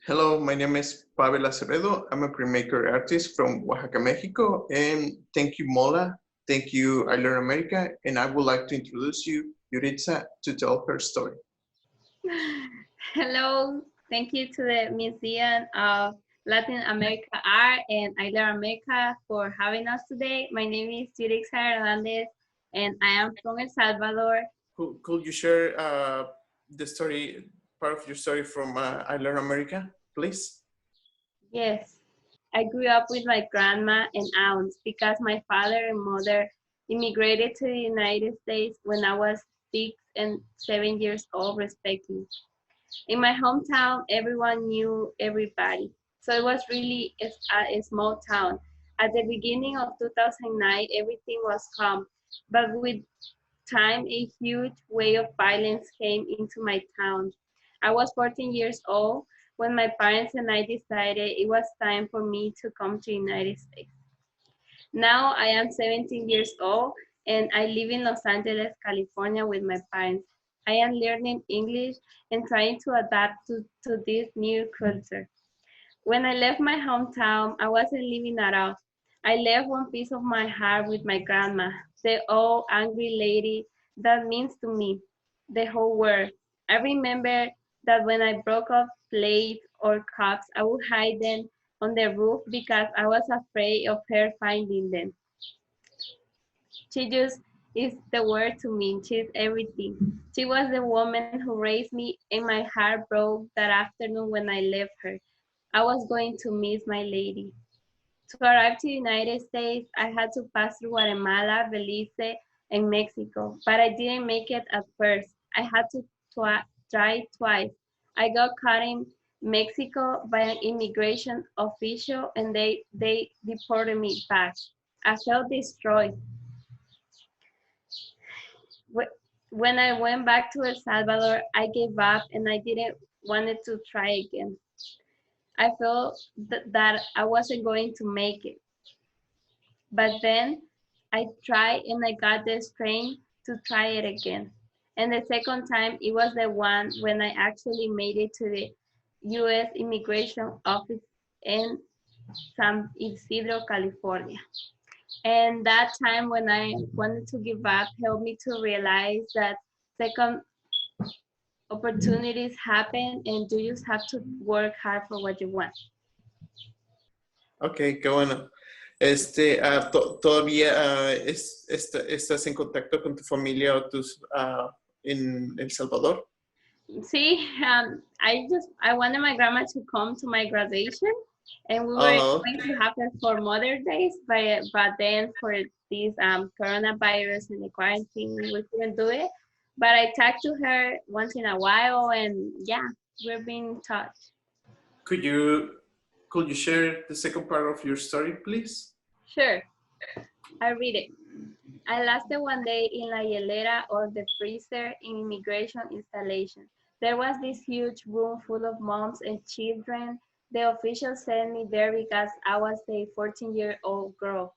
Hello, my name is Pavel Acevedo. I'm a printmaker artist from Oaxaca, Mexico. And thank you, Mola. Thank you, I Learn America. And I would like to introduce you, Yuritsa, to tell her story. Hello, thank you to the Museum of Latin America Art and I Learn America for having us today. My name is Yurix Hernandez and I am from El Salvador. Could you share the story, part of your story from I Learn America, please? Yes, I grew up with my grandma and aunts because my father and mother immigrated to the United States when I was 6 and 7 years old, respectively. In my hometown, everyone knew everybody. So it was really a small town. At the beginning of 2009, everything was calm. But with time, a huge wave of violence came into my town. I was 14 years old when my parents and I decided it was time for me to come to the United States. Now I am 17 years old and I live in Los Angeles, California with my parents. I am learning English and trying to adapt to this new culture. When I left my hometown, I wasn't living at all. I left one piece of my heart with my grandma, the old angry lady that means to me the whole world. I remember that when I broke up plates or cups, I would hide them on the roof because I was afraid of her finding them. She just is the word to me. She's everything. She was the woman who raised me, and my heart broke that afternoon when I left her. I was going to miss my lady. To arrive to the United States, I had to pass through Guatemala, Belize, and Mexico, but I didn't make it at first. I had to try twice. I got caught in Mexico by an immigration official and they deported me back. I felt destroyed. When I went back to El Salvador, I gave up and I didn't wanted to try again. I felt that I wasn't going to make it. But then I tried and I got the strength to try it again. And the second time, it was the one when I actually made it to the U.S. Immigration Office in San Isidro, California. And that time when I wanted to give up helped me to realize that second opportunities happen and you just have to work hard for what you want. Ok, qué bueno. ¿Todavía estás en contacto con tu familia o tus en El Salvador? See, I wanted my grandma to come to my graduation, and we were Oh, going to have it for Mother's Days, but then for this coronavirus and the quarantine, we couldn't do it. But I talk to her once in a while, and yeah, we're being in touch. could you could you share the second part of your story, please? Sure, I read it. I lasted one day in La Hielera or the freezer in immigration installation. There was this huge room full of moms and children. The officials sent me there because I was a 14-year-old girl.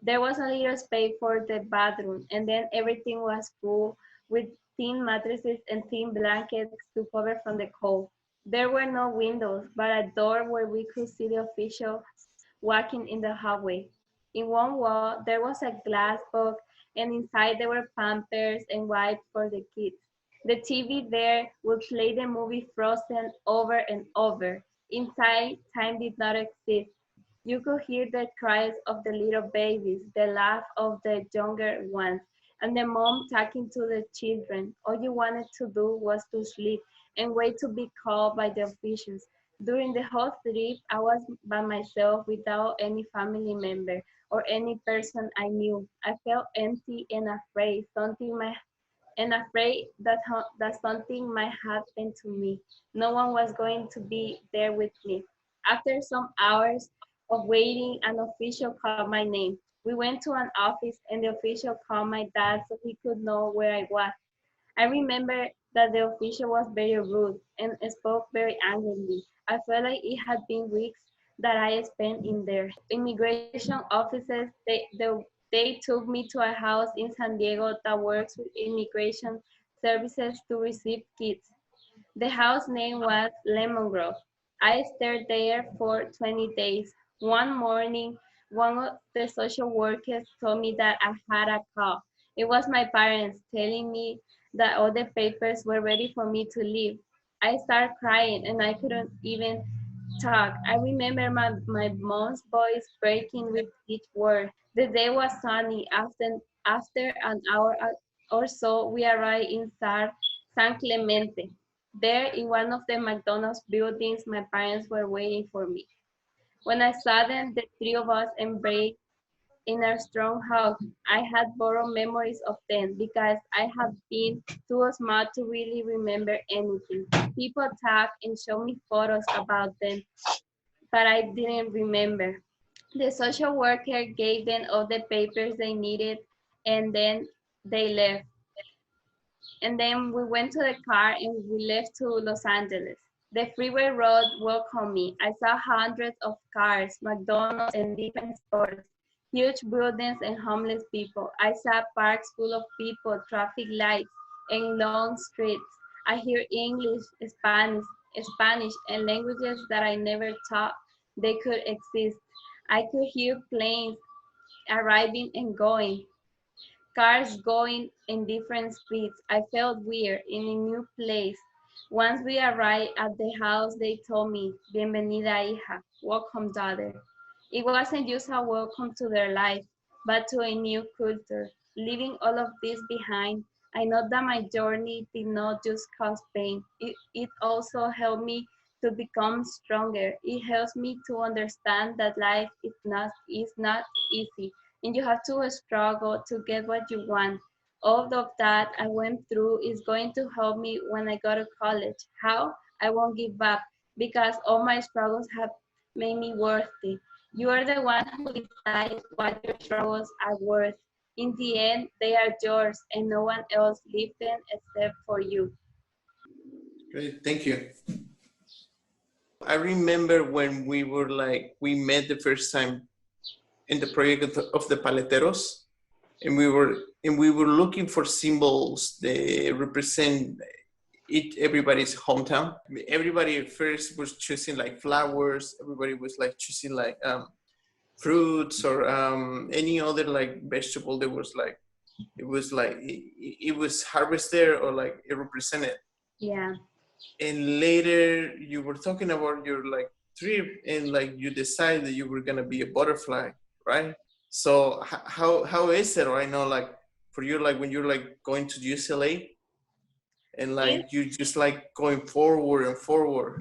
There was a little space for the bathroom, and then everything was full with thin mattresses and thin blankets to cover from the cold. There were no windows, but a door where we could see the officials walking in the hallway. In one wall, there was a glass box, and inside there were pampers and wipes for the kids. The TV there would play the movie Frozen over and over. Inside, time did not exist. You could hear the cries of the little babies, the laugh of the younger ones, and the mom talking to the children. All you wanted to do was to sleep and wait to be called by the officials. During the whole trip, I was by myself without any family member or any person I knew. I felt empty and afraid, that something might happen to me. No one was going to be there with me. After some hours of waiting, an official called my name. We went to an office and the official called my dad so he could know where I was. I remember that the official was very rude and spoke very angrily. I felt like it had been weeks that I spent in there. Immigration officers, they took me to a house in San Diego that works with immigration services to receive kids. The house name was Lemon Grove. I stayed there for 20 days. One morning, one of the social workers told me that I had a call. It was my parents telling me that all the papers were ready for me to leave. I started crying and I couldn't even talk. I remember my mom's voice breaking with each word. The day was sunny. After an hour or so, we arrived in San Clemente. There, in one of the McDonald's buildings, my parents were waiting for me. When I saw them, the three of us embraced in a strong hug. I had borrowed memories of them because I have been too small to really remember anything. People talk and show me photos about them, but I didn't remember. The social worker gave them all the papers they needed, and then they left. And then we went to the car and we left to Los Angeles. The freeway road welcomed me. I saw hundreds of cars, McDonald's, and different stores, huge buildings and homeless people. I saw parks full of people, traffic lights, and long streets. I hear English, Spanish, and languages that I never thought they could exist. I could hear planes arriving and going, cars going in different speeds. I felt weird in a new place. Once we arrived at the house, they told me, Bienvenida, hija, welcome, daughter. It wasn't just a welcome to their life, but to a new culture. Leaving all of this behind, I know that my journey did not just cause pain. It also helped me to become stronger. It helps me to understand that life is not easy and you have to struggle to get what you want. All of that I went through is going to help me when I go to college. How? I won't give up because all my struggles have made me worthy. You are the one who decides what your struggles are worth. In the end, they are yours and no one else lived them except for you. Great, thank you. I remember when we met the first time in the project of the Paleteros, and we were looking for symbols that represent everybody's hometown. Everybody at first was choosing like flowers. Everybody was like choosing like fruits or any other like vegetable that was like it was harvested or like it represented. Yeah. And later you were talking about your like trip and like you decided that you were gonna be a butterfly, right? So how is it right now, like for you, like when you're like going to UCLA and Yes, like you just like going forward and forward?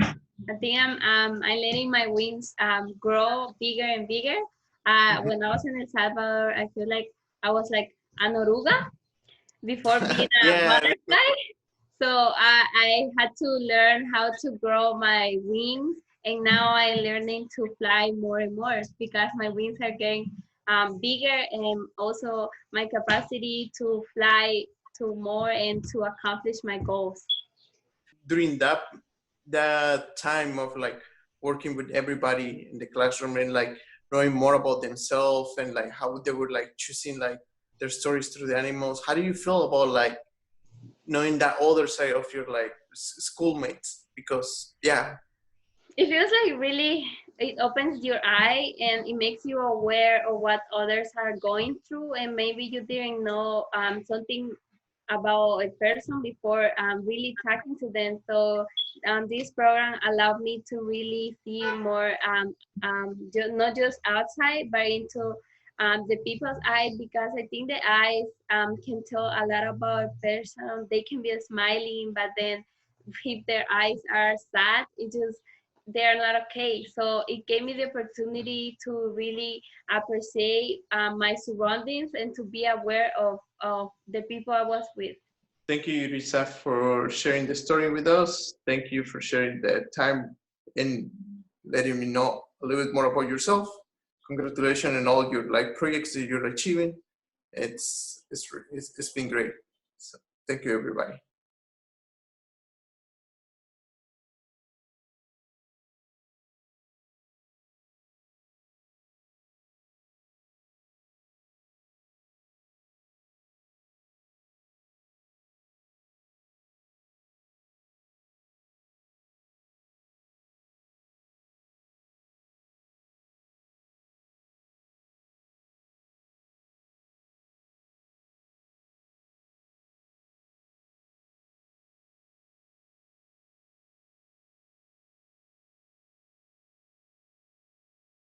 I think I'm letting my wings grow bigger and bigger. Mhm. When I was in El Salvador, I feel like I was like an oruga before being a Yeah. butterfly. So I had to learn how to grow my wings, and now I'm learning to fly more and more because my wings are getting bigger, and also my capacity to fly to more and to accomplish my goals. During that time of like working with everybody in the classroom and like knowing more about themselves and like how they were like choosing like their stories through the animals, how do you feel about like knowing that other side of your like schoolmates? Because yeah. It feels like really it opens your eye and it makes you aware of what others are going through, and maybe you didn't know something about a person before really talking to them. So this program allowed me to really see more, not just outside, but into the people's eye, because I think the eyes can tell a lot about a person. They can be smiling, but then if their eyes are sad, it just they're not okay. So it gave me the opportunity to really appreciate my surroundings and to be aware of the people I was with. Thank you, Risa, for sharing the story with us. Thank you for sharing the time and letting me know a little bit more about yourself. Congratulations on all your like projects that you're achieving. It's been great. So thank you, everybody.